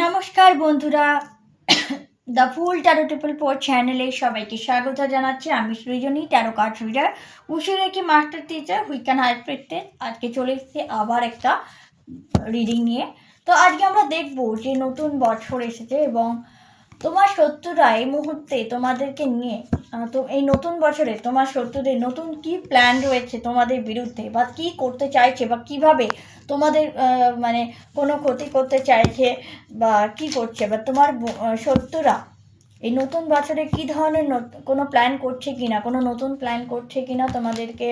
নমস্কার বন্ধুরা, the fool tarot triple four চ্যানেলে সবাইকে স্বাগত জানাচ্ছি। আমি Srijani, tarot card reader, Usui Reiki master teacher, who can help practice. আজকে চলে এসেছি আবার একটা রিডিং নিয়ে। তো আজকে আমরা দেখব যে নতুন বছর এসেছে এবং তোমার শত্রুরা এই মুহূর্তে তোমাদেরকে নিয়ে তো এই নতুন বছরে তোমার শত্রুদের নতুন কি প্ল্যান রয়েছে তোমাদের বিরুদ্ধে, বা কি করতে চাইছে, বা কিভাবে তোমাদের মানে কোনো ক্ষতি করতে চাইছে বা কি করছে, বা তোমার শত্রুরা এই নতুন বছরে কি ধরনের কোনো প্ল্যান করছে কিনা, কোনো নতুন প্ল্যান করছে কিনা তোমাদেরকে,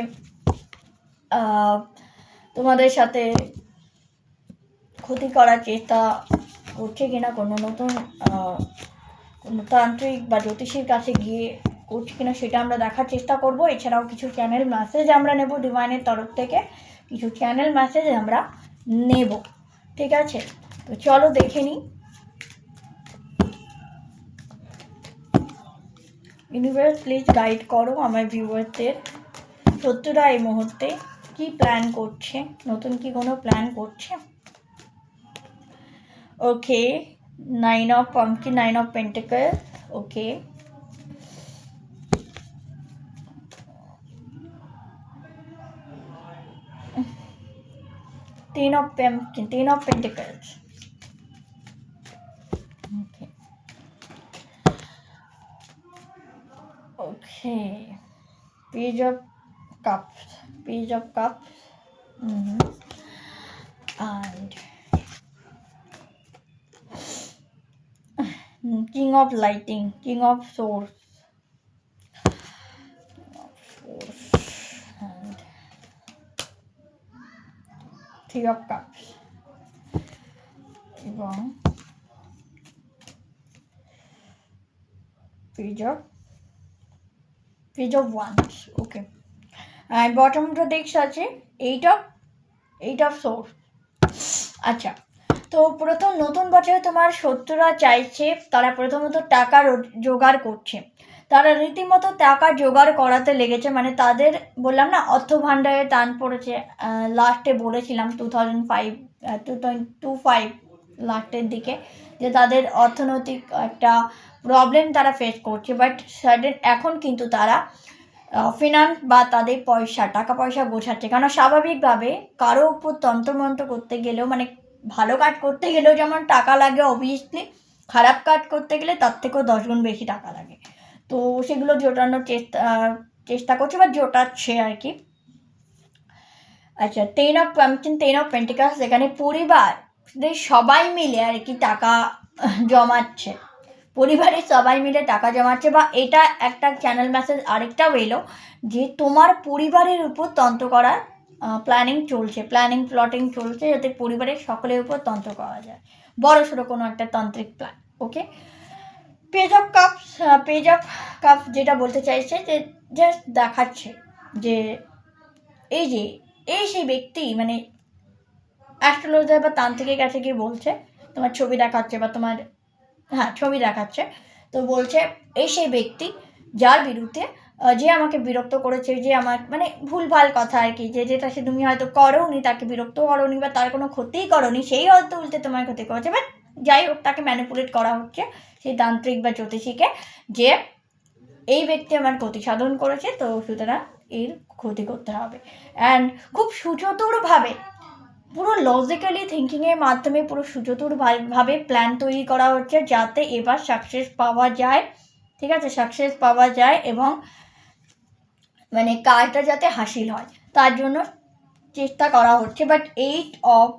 তোমাদের সাথে ক্ষতি করার চেষ্টা করছে কিনা, কোনো নতুন কোনো তান্ত্রিক বা জ্যোতিষীর কাছে গিয়ে করছে কিনা সেটা আমরা দেখার চেষ্টা করব। এছাড়াও কিছু চ্যানেল মেসেজ আমরা নেব ডিভাইনের তরফ থেকে, কিছু চ্যানেল মেসেজ আমরা নেব, ঠিক আছে? তো চলো দেখে নিই। ইউনিভার্স প্লিজ গাইড করো আমার ভিউয়ারদের, শত্রুরা এই মুহূর্তে কি প্ল্যান করছে, নতুন কি কোনো প্ল্যান করছে। ওকে, 9 of pumpkin, 9 of pentacles, okay. Ten of pumpkin, 10 of pentacles. Okay. Okay. Page of cups, page of cups. And king of lighting, king of swords. And three of cups. এবং page of wands. Okay. And bottom of the deck আছে eight of swords. আচ্ছা, তো প্রথম নতুন বছরে তোমার শত্রুরা চাইছে, তারা প্রথমত টাকা জোগাড় করছে, তারা রীতিমতো টাকা জোগাড় করাতে লেগেছে। মানে তাদের বললাম না, অর্থ ভাণ্ডারে টান পড়েছে। লাস্টে বলেছিলাম 2025 লাস্টের দিকে যে তাদের অর্থনৈতিক একটা প্রবলেম তারা ফেস করছে, বাট সাডেন এখন কিন্তু তারা ফিনান্স বা তাদের টাকা পয়সা গোছাচ্ছে। কারণ স্বাভাবিকভাবে কারো উপর তন্ত্রমন্ত্র করতে গেলেও, মানে ভালো কাজ করতে গেলেও যেমন টাকা লাগে, অবভিয়াসলি খারাপ কাজ করতে গেলে তার থেকেও 10 গুণ বেশি টাকা লাগে। তো সেগুলো জোটানোর চেষ্টা করছে বা জোটাচ্ছে আর কি। আচ্ছা, 10 of pumpkin, 10 of pentacles, এখানে পরিবারের সবাই মিলে আর কি টাকা জমাচ্ছে, পরিবারের সবাই মিলে টাকা জমাচ্ছে। বা এটা একটা চ্যানেল মেসেজ আরেকটাও এলো যে তোমার পরিবারের উপর তন্ত্র করার প্ল্যাটিং চলছে, যাতে পরিবারের সকলের উপর তন্ত্র করা যায়, বড় সড়ো কোনো একটা তান্ত্রিক plan. Okay, page of cups যেটা বলতে চাইছে যে জাস্ট দেখাচ্ছে যে এই সেই ব্যক্তি, মানে অ্যাস্ট্রোলজার বা তান্ত্রিকের কাছে গিয়ে বলছে, তোমার ছবি দেখাচ্ছে বা তোমার ছবি দেখাচ্ছে, তো বলছে এই সেই ব্যক্তি যার বিরুদ্ধে যে আমাকে বিরক্ত করেছে, যে আমার মানে ভুলভাল কথা আর কি, যেটা সে তুমি হয়তো করোনি, তাকে বিরক্ত করোনি বা তার কোনো ক্ষতিই করোনি, সেই হয়তো উল্টে তোমার ক্ষতি করেছে। বাট যাই হোক, তাকে ম্যানিপুলেট করা হচ্ছে সেই তান্ত্রিক বা জ্যোতিষীকে, যে এই ব্যক্তি আমার ক্ষতি সাধন করেছে, তো সুতরাং এর ক্ষতি করতে হবে। অ্যান্ড খুব সুচতুরভাবে, পুরো লজিক্যালি থিঙ্কিংয়ের মাধ্যমে পুরো সুচতুরভাবে প্ল্যান তৈরি করা হচ্ছে যাতে এবার সাকসেস পাওয়া যায়, ঠিক আছে? সাকসেস পাওয়া যায় এবং মানে কাজটা যাতে হাসিল হয় তার জন্য চেষ্টা করা হচ্ছে। বাট 8 of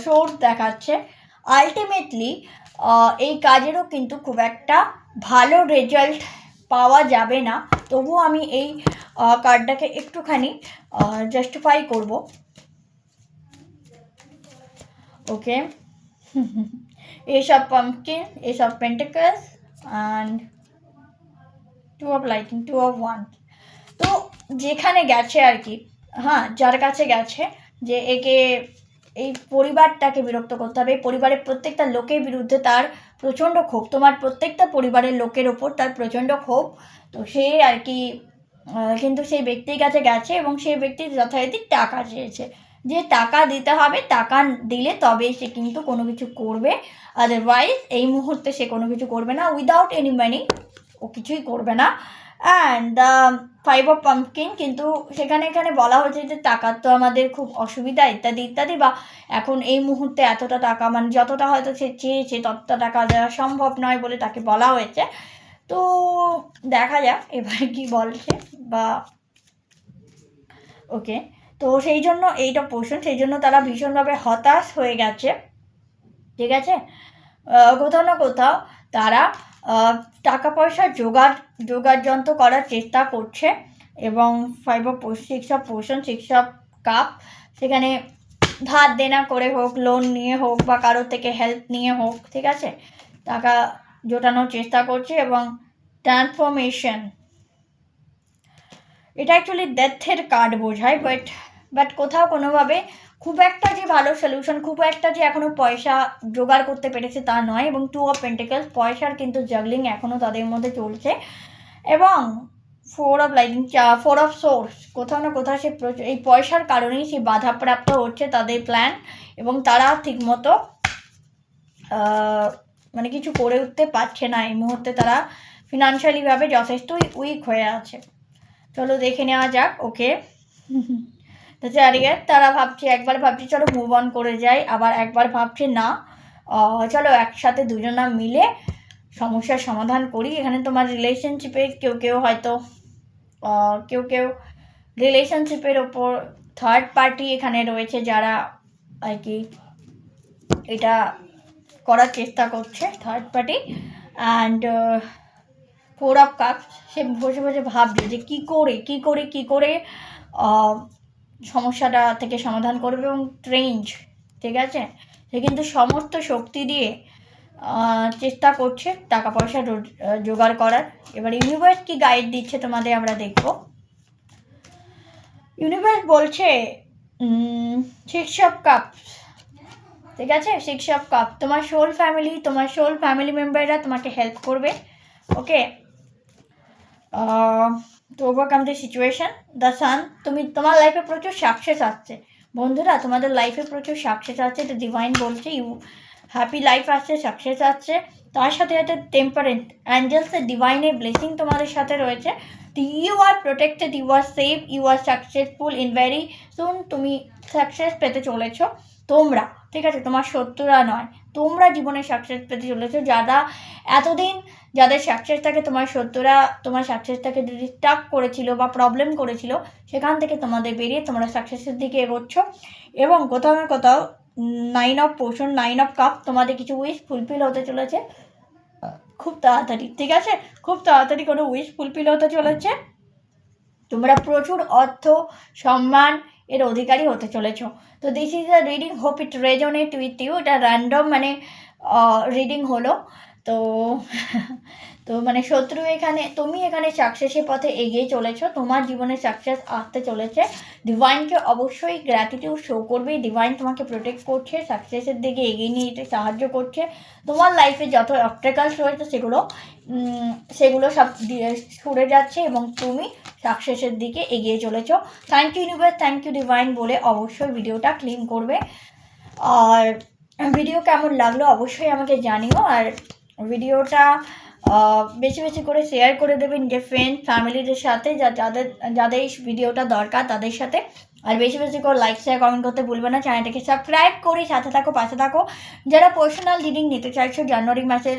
সোর্স দেখাচ্ছে আলটিমেটলি এই কাজেরও কিন্তু খুব একটা ভালো রেজাল্ট পাওয়া যাবে না। তবুও আমি এই কার্ডটাকে একটুখানি জাস্টিফাই করব। ওকে, Ace of pumpkin, Ace of pentacles, and 2 of lighting, 2 of wands. তো যেখানে গেছে আর কি, যার কাছে গেছে যে একে এই পরিবারটাকে বিরক্ত করতে হবে, পরিবারের প্রত্যেকটা লোকের বিরুদ্ধে তার প্রচণ্ড ক্ষোভ, তোমার প্রত্যেকটা পরিবারের লোকের ওপর তার প্রচণ্ড ক্ষোভ। তো সে আর কি কিন্তু সেই ব্যক্তির কাছে গেছে এবং সেই ব্যক্তি যথারীতি টাকা চেয়েছে, যে টাকা দিতে হবে, টাকা দিলে তবে সে কিন্তু কোনো কিছু করবে, আদারওয়াইজ এই মুহূর্তে সে কোনো কিছু করবে না। উইদাউট এনি মানি ও কিছুই করবে না। অ্যান্ড দ্য 5 অফ পাম্পকিন, কিন্তু এখানে বলা হয়েছে যে টাকার তো আমাদের খুব অসুবিধা ইত্যাদি ইত্যাদি, বা এখন এই মুহূর্তে এতটা টাকা মানে যতটা হয়তো সে চেয়েছে ততটা টাকা দেওয়া সম্ভব নয় বলে তাকে বলা হয়েছে। তো দেখা যাক এবার কি বলছে বা ওকে। তো সেই জন্য এইটা পোর্শন, সেই জন্য তারা ভীষণভাবে হতাশ হয়ে গেছে, ঠিক আছে। কোথাও না কোথাও তারা টাকা পয়সা জোগাড় যন্ত্র করার চেষ্টা করছে, এবং 5 of 6 of portion 6 of cup, সেখানে ধার দেনা করে হোক, লোন নিয়ে হোক, বা কারোর থেকে হেল্প নিয়ে হোক, ঠিক আছে, টাকা জোটানোর চেষ্টা করছে। এবং ট্রান্সফরমেশন, এটা অ্যাকচুয়ালি ডেথের কার্ড বোঝায়, বাট কোথাও কোনোভাবে খুব একটা যে ভালো সলিউশন, খুব একটা যে এখনও পয়সা জোগাড় করতে পেরেছে তা নয়। এবং 2 অফ পেন্টিকলস, পয়সার কিন্তু জাগলিং এখনও তাদের মধ্যে চলছে। এবং 4 অফ লাইটিং, 4 অফ সোর্স, কোথাও না কোথাও সে এই পয়সার কারণেই সে বাধাপ্রাপ্ত হচ্ছে তাদের প্ল্যান, এবং তারা ঠিকমতো মানে কিছু করে উঠতে পারছে না এই মুহূর্তে, তারা ফিনান্সিয়ালিভাবে যথেষ্টই উইক হয়ে আছে। চলো দেখে নেওয়া যাক। ওকে, তো চ্যারিয়ট, তারা একবার ভাবছে চলো মুভ অন করে যাই, আবার একবার ভাবছে না চলো একসাথে দুজনা মিলে সমস্যার সমাধান করি। এখানে তোমার রিলেশনশিপে কেউ হয়তো কেউ রিলেশনশিপের ওপর থার্ড পার্টি এখানে রয়েছে, যারা আর কি এটা করার চেষ্টা করছে, third party. And 4 of cups, সে বসে ভাবছে যে কী করে সমস্যাটা থেকে সমাধান করবে, এবং ট্রেঞ্জ, ঠিক আছে, সে কিন্তু সমস্ত শক্তি দিয়ে চেষ্টা করছে টাকা পয়সা জোগাড় করার। এবার ইউনিভার্স কি গাইড দিচ্ছে তোমাদের আমরা দেখব। ইউনিভার্স বলছে 6 অফ কাপস, ঠিক আছে, 6 অফ কাপ, তোমার সোল ফ্যামিলি মেম্বাররা তোমাকে হেল্প করবে। ওকে, তো overcome the situation. The sun, তোমার লাইফে প্রচুর সাকসেস আসছে বন্ধুরা, তোমাদের লাইফে প্রচুর সাকসেস আছে, এটা ডিভাইন বলছে। হ্যাপি লাইফ আসছে, সাকসেস আসছে, তার সাথে সাথে টেম্পারেন্ট অ্যাঞ্জেলসের ডিভাইনের ব্লেসিং তোমাদের সাথে রয়েছে। You are protected, you are safe, you are successful in very soon. তুমি সাকসেস পেতে চলেছো তোমরা, ঠিক আছে, তোমার শত্রুরা নয়, তোমরা জীবনে সাকসেস পেতে চলেছো। এতদিন যাদের সাকসেস থাকে, তোমার শত্রুরা তোমার সাকসেসটাকে ডিস্টার্ব করেছিল বা প্রবলেম করেছিল, সেখান থেকে তোমাদের বেরিয়ে তোমরা সাকসেসের দিকে এগোচ্ছ। এবং কোথাও না কোথাও 9 অফ পোর্শন, 9 অফ কাপ, তোমাদের কিছু উইশ ফুলফিল হতে চলেছে খুব তাড়াতাড়ি, ঠিক আছে, খুব তাড়াতাড়ি কোনো উইশ ফুলফিল হতে চলেছে। তোমরা প্রচুর অর্থ সম্মান এর অধিকারী হতে চলেছ। তো this is a reading, hope it resonate with you. এটা র্যান্ডম মানে রিডিং হলো। তো তো মানে তুমি এখানে সাকসেসের পথে এগিয়ে চলেছ, তোমার জীবনে সাকসেস আসতে চলেছে। ডিভাইনকে অবশ্যই গ্র্যাটিটিউড শো করবে, ডিভাইন তোমাকে প্রোটেক্ট করছে, সাকসেসের দিকে এগিয়ে নিয়ে যেতে সাহায্য করছে। তোমার লাইফে যত অবস্ট্যাকলস রয়েছে সেগুলো সব সরে যাচ্ছে, এবং তুমি সাকসেসের দিকে এগিয়ে চলেছ। Thank you universe, thank you divine বলে অবশ্যই ভিডিওটা ক্লিন করবে। আর ভিডিও কেমন লাগলো অবশ্যই আমাকে জানিও, আর ভিডিওটা বেশি করে শেয়ার করে দেবেন নিজের ফ্রেন্ড ফ্যামিলিদের সাথে, যাদের এই ভিডিওটা দরকার তাদের সাথে। আর বেশি করে লাইক শেয়ার কমেন্ট করতে ভুলবে না, চ্যানেলটাকে সাবস্ক্রাইব করে সাথে থাকো, পাশে থাকো। যারা পার্সোনাল রিডিং নিতে চাইছো, জানুয়ারি মাসের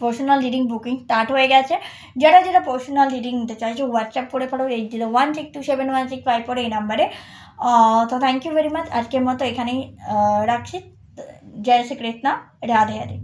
পার্সোনাল রিডিং বুকিং স্টার্ট হয়ে গেছে। যারা পার্সোনাল রিডিং নিতে চাইছো হোয়াটসঅ্যাপ করে পারো 8016271654 এই নাম্বারে। তো থ্যাংক ইউ ভেরি মাচ, আজকের মতো এখানেই রাখছি। জয় শ্রী কৃষ্ণ, রাধে রাধে।